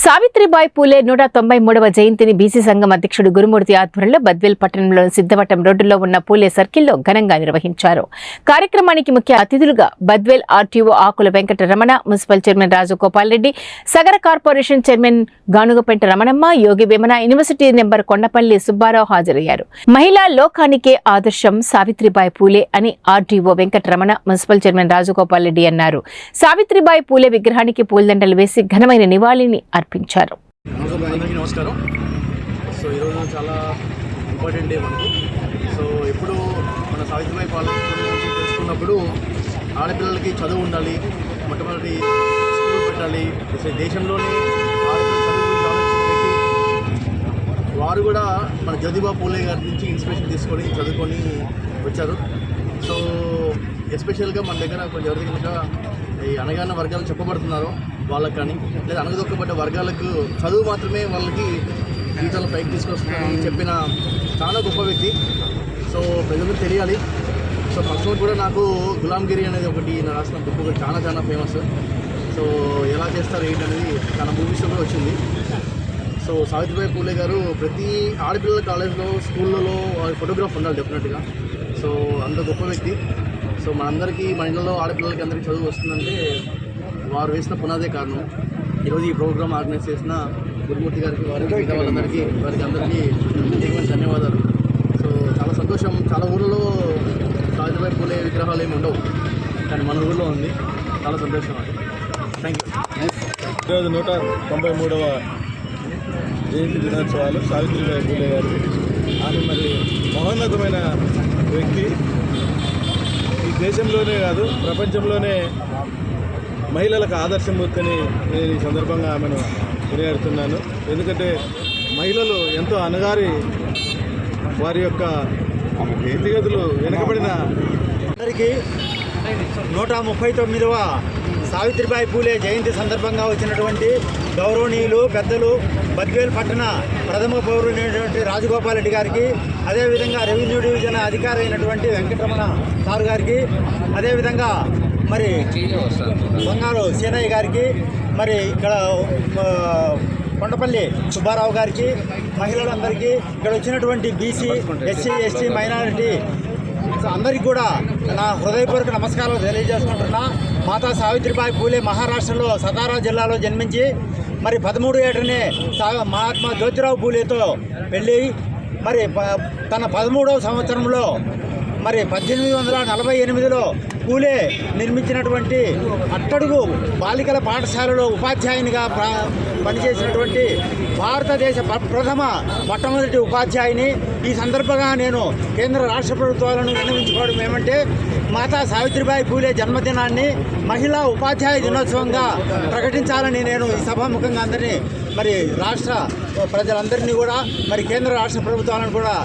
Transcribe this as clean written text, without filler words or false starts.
సావిత్రిబాయి పూలే 193వ జయంతిని బీసీ సంఘం అధ్యక్షుడు గురుమూర్తి ఆధ్వర్యంలో బద్వేల్ పట్టణంలోని సిద్ధవటం రోడ్డులో ఉన్న పూలే సర్కిల్లో ఘనంగా నిర్వహించారు. కార్యక్రమానికి ముఖ్య అతిథులుగా బద్వేల్ ఆర్టీఓ ఆకుల వెంకట రమణ, మున్సిపల్ చైర్మన్ రాజగోపాల్ రెడ్డి, సగర corporation chairman Ganugapenta Ramanamma, Yogi Vemana, university number Kondapalli Subbarao హాజరయ్యారు. మహిళా లోకానికే ఆదర్శం సావిత్రిబాయి పూలే అని RTO Venkata Ramana, municipal chairman Rajagopal Reddy అన్నారు. సావిత్రిబాయి పూలే విగ్రహానికి పూలదండలు వేసి ఘనమైన నివాళిని అర్పించారు. అందరికీ నమస్కారం. సో ఈరోజు చాలా ఇంపార్టెంట్ డే మనకు. సో ఎప్పుడు మన సావిత్రిబాయి పాలన గురించి తెలుసుకున్నప్పుడు ఆడపిల్లలకి చదువు ఉండాలి, మొట్టమొదటి స్కూల్ పెట్టాలి. దేశంలోనే ఆడపిల్లల చదువు గురించి ఆలోచించే వ్యక్తి వారు కూడా మన జ్యోతిబా పూలే గారి నుంచి ఇన్స్పిరేషన్ తీసుకొని చదువుకొని వచ్చారు. సో ఎస్పెషల్గా మన దగ్గర కొంచెం ఎవరికి కనుక ఈ అనగాన వర్గాలు చెప్పబడుతున్నారో వాళ్ళకి కానీ, లేదా అనగదొక్కబడ్డ వర్గాలకు చదువు మాత్రమే వాళ్ళకి జీవితాలు పైకి తీసుకొస్తుందని చెప్పిన చాలా గొప్ప వ్యక్తి. సో ప్రజలకు తెలియాలి. సో ఫస్ట్ కూడా నాకు గులాంగిరి అనేది ఒకటి నా రాసిన బుక్ ఒకటి చాలా ఫేమస్. సో ఎలా చేస్తారు ఏంటి అనేది చాలా మూవీస్లో కూడా వచ్చింది. సో సావిత్రిబాయి పూలే గారు ప్రతి ఆడపిల్లల కాలేజ్లో, స్కూళ్ళలో ఫోటోగ్రాఫ్ ఉండాలి డెఫినెట్గా. సో అంత గొప్ప వ్యక్తి. సో మనందరికీ, మన ఇళ్ళలో ఆడపిల్లలకి అందరికీ చదువు వస్తుందంటే వారు వేసిన పునాదే కారణం. ఈరోజు ఈ ప్రోగ్రామ్ ఆర్గనైజ్ చేసిన గురుమూర్తి గారికి, వారికి, వాళ్ళందరికీ, వారికి అందరికీ ప్రత్యేకమైన ధన్యవాదాలు. సో చాలా సంతోషం. చాలా ఊళ్ళలో సావిత్రిబాయి పూలే విగ్రహాలు ఏమి ఉండవు, కానీ మన ఊళ్ళో ఉంది. చాలా సంతోషం అది. Thank you. ఈరోజు 193వ జయంతి దినోత్సవాలు సావిత్రిబాయి పూలే గారు. ఆమె మరి మహోన్నతమైన వ్యక్తి. ఈ దేశంలోనే కాదు, ప్రపంచంలోనే మహిళలకు ఆదర్శమూర్తిని నేను ఈ సందర్భంగా ఆమెను కొనియాడుతున్నాను. ఎందుకంటే మహిళలు ఎంతో అనగారి, వారి యొక్క స్థితిగతులు వెనుకబడిన అందరికీ 139వ సావిత్రిబాయి పూలే జయంతి సందర్భంగా వచ్చినటువంటి గౌరవనీయులు పెద్దలు బద్వేల్ పట్టణ ప్రథమ పౌరుడైనటువంటి రాజగోపాల్ రెడ్డి గారికి, అదేవిధంగా రెవెన్యూ డివిజన్ అధికారి అయినటువంటి వెంకటరమణ సార్ గారికి, అదేవిధంగా మరి బంగారు సీనయ్య గారికి, మరి ఇక్కడ కొండపల్లి సుబ్బారావు గారికి, మహిళలందరికీ, ఇక్కడ వచ్చినటువంటి బీసీ, ఎస్సీ, ఎస్టీ, మైనారిటీ అందరికీ కూడా నా హృదయపూర్వక నమస్కారాలు తెలియజేసుకుంటున్నా. మాతా సావిత్రిబాయి పూలే మహారాష్ట్రలో సతారా జిల్లాలో జన్మించి మరి 13 ఏటనే మహాత్మా జ్యోతిరావు పూలేతో పెళ్ళి, మరి తన 13వ సంవత్సరంలో మరి 1848లో పూలే నిర్మించినటువంటి అట్టడుగు బాలికల పాఠశాలలో ఉపాధ్యాయునిగా పనిచేసినటువంటి భారతదేశ మొట్టమొదటి ఉపాధ్యాయుని. ఈ సందర్భంగా నేను కేంద్ర రాష్ట్ర ప్రభుత్వాలను విన్నవించుకోవడం ఏమంటే, మాతా సావిత్రిబాయి పూలే జన్మదినాన్ని మహిళా ఉపాధ్యాయ దినోత్సవంగా ప్రకటించాలని నేను ఈ సభాముఖంగా అందరినీ, మరి రాష్ట్ర ప్రజలందరినీ కూడా, మరి కేంద్ర రాష్ట్ర ప్రభుత్వాలను కూడా